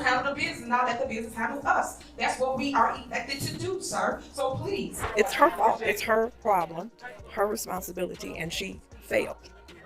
handle the business, not let the business handle us. That's what we are elected to do, sir. So please. It's her fault. It's her problem, her responsibility, and she failed.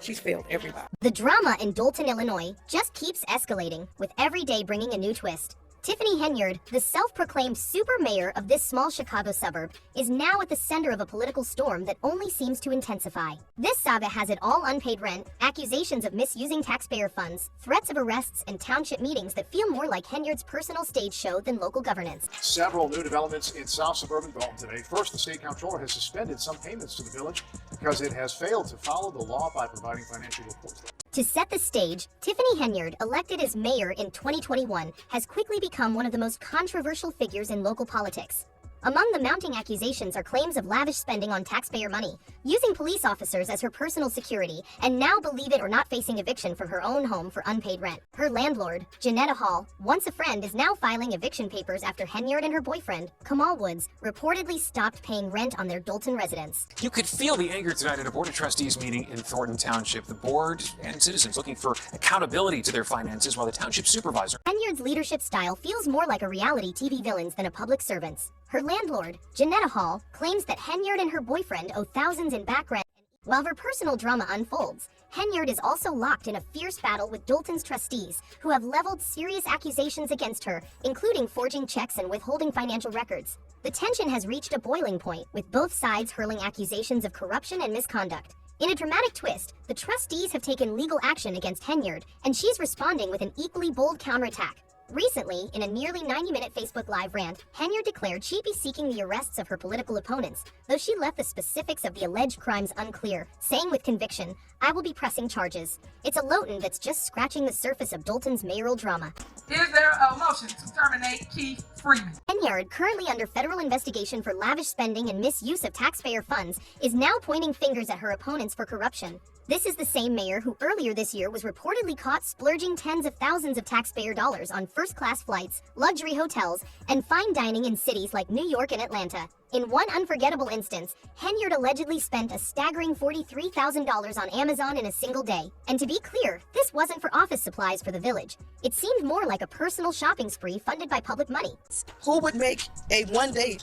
She's failed everybody. The drama in Dolton, Illinois just keeps escalating, with every day bringing a new twist. Tiffany Henyard, the self-proclaimed super mayor of this small Chicago suburb, is now at the center of a political storm that only seems to intensify. This saga has it all: unpaid rent, accusations of misusing taxpayer funds, threats of arrests, and township meetings that feel more like Henyard's personal stage show than local governance. Several new developments in South Suburban Dalton today. First, the state comptroller has suspended some payments to the village because it has failed to follow the law by providing financial reports. To set the stage, Tiffany Henyard, elected as mayor in 2021, has quickly become one of the most controversial figures in local politics. Among the mounting accusations are claims of lavish spending on taxpayer money, using police officers as her personal security, and now, believe it or not, facing eviction from her own home for unpaid rent. Her landlord, Janetta Hall, once a friend, is now filing eviction papers after Henyard and her boyfriend, Kamal Woods, reportedly stopped paying rent on their Dolton residence. You could feel the anger tonight at a Board of Trustees meeting in Thornton Township. The board and citizens looking for accountability to their finances, while the township supervisor. Henyard's leadership style feels more like a reality TV villain's than a public servant's. Her landlord, Janetta Hall, claims that Henyard and her boyfriend owe thousands in back rent. While her personal drama unfolds, Henyard is also locked in a fierce battle with Dolton's trustees, who have leveled serious accusations against her, including forging checks and withholding financial records. The tension has reached a boiling point, with both sides hurling accusations of corruption and misconduct. In a dramatic twist, the trustees have taken legal action against Henyard, and she's responding with an equally bold counterattack. Recently, in a nearly 90-minute Facebook Live rant, Henyard declared she'd be seeking the arrests of her political opponents, though she left the specifics of the alleged crimes unclear, saying with conviction, "I will be pressing charges." It's a Lowton that's just scratching the surface of Dolton's mayoral drama. Is there a motion to terminate Keith Freeman? Henyard, currently under federal investigation for lavish spending and misuse of taxpayer funds, is now pointing fingers at her opponents for corruption. This is the same mayor who earlier this year was reportedly caught splurging tens of thousands of taxpayer dollars on first-class flights, luxury hotels, and fine dining in cities like New York and Atlanta. In one unforgettable instance, Henyard allegedly spent a staggering $43,000 on Amazon in a single day. And to be clear, this wasn't for office supplies for the village. It seemed more like a personal shopping spree funded by public money. Who would make a one-day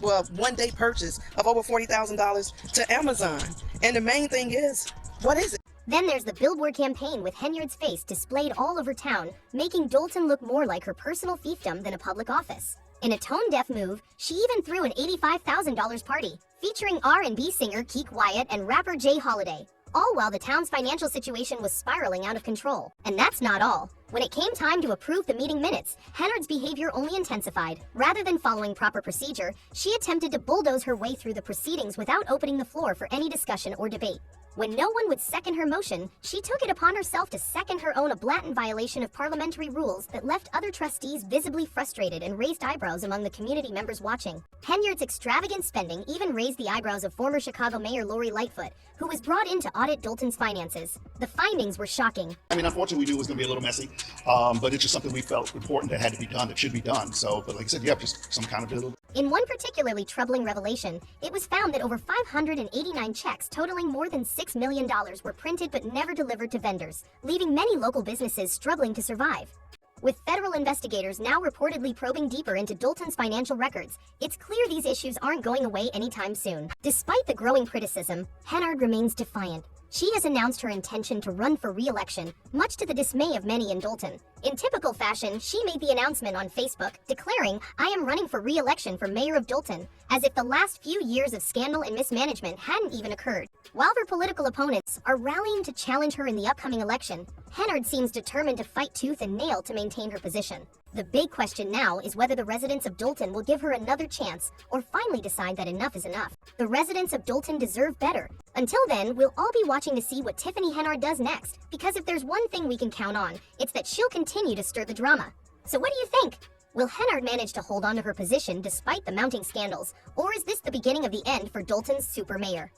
purchase of over $40,000 to Amazon? And the main thing is, what is it? Then there's the billboard campaign with Henyard's face displayed all over town, making Dolton look more like her personal fiefdom than a public office. In a tone-deaf move, she even threw an $85,000 party, featuring R&B singer Keek Wyatt and rapper Jay Holiday, all while the town's financial situation was spiraling out of control. And that's not all. When it came time to approve the meeting minutes, Henyard's behavior only intensified. Rather than following proper procedure, she attempted to bulldoze her way through the proceedings without opening the floor for any discussion or debate. When no one would second her motion, she took it upon herself to second her own, a blatant violation of parliamentary rules that left other trustees visibly frustrated and raised eyebrows among the community members watching. Henyard's extravagant spending even raised the eyebrows of former Chicago Mayor Lori Lightfoot, who was brought in to audit Dolton's finances. The findings were shocking. I mean, unfortunately, we knew it was going to be a little messy, but it's just something we felt important that had to be done, that should be done. So, but like I said, yeah, just some accountability. In one particularly troubling revelation, it was found that over 589 checks totaling more than $6 million were printed but never delivered to vendors, leaving many local businesses struggling to survive. With federal investigators now reportedly probing deeper into Dolton's financial records, it's clear these issues aren't going away anytime soon. Despite the growing criticism, Henyard remains defiant. She has announced her intention to run for re-election, much to the dismay of many in Dolton. In typical fashion, she made the announcement on Facebook, declaring, "I am running for re-election for mayor of Dolton," as if the last few years of scandal and mismanagement hadn't even occurred. While her political opponents are rallying to challenge her in the upcoming election, Henyard seems determined to fight tooth and nail to maintain her position. The big question now is whether the residents of Dolton will give her another chance or finally decide that enough is enough. The residents of Dolton deserve better. Until then, we'll all be watching to see what Tiffany Henyard does next, because if there's one thing we can count on, it's that she'll continue to stir the drama. So what do you think? Will Henyard manage to hold on to her position despite the mounting scandals, or is this the beginning of the end for Dolton's super mayor?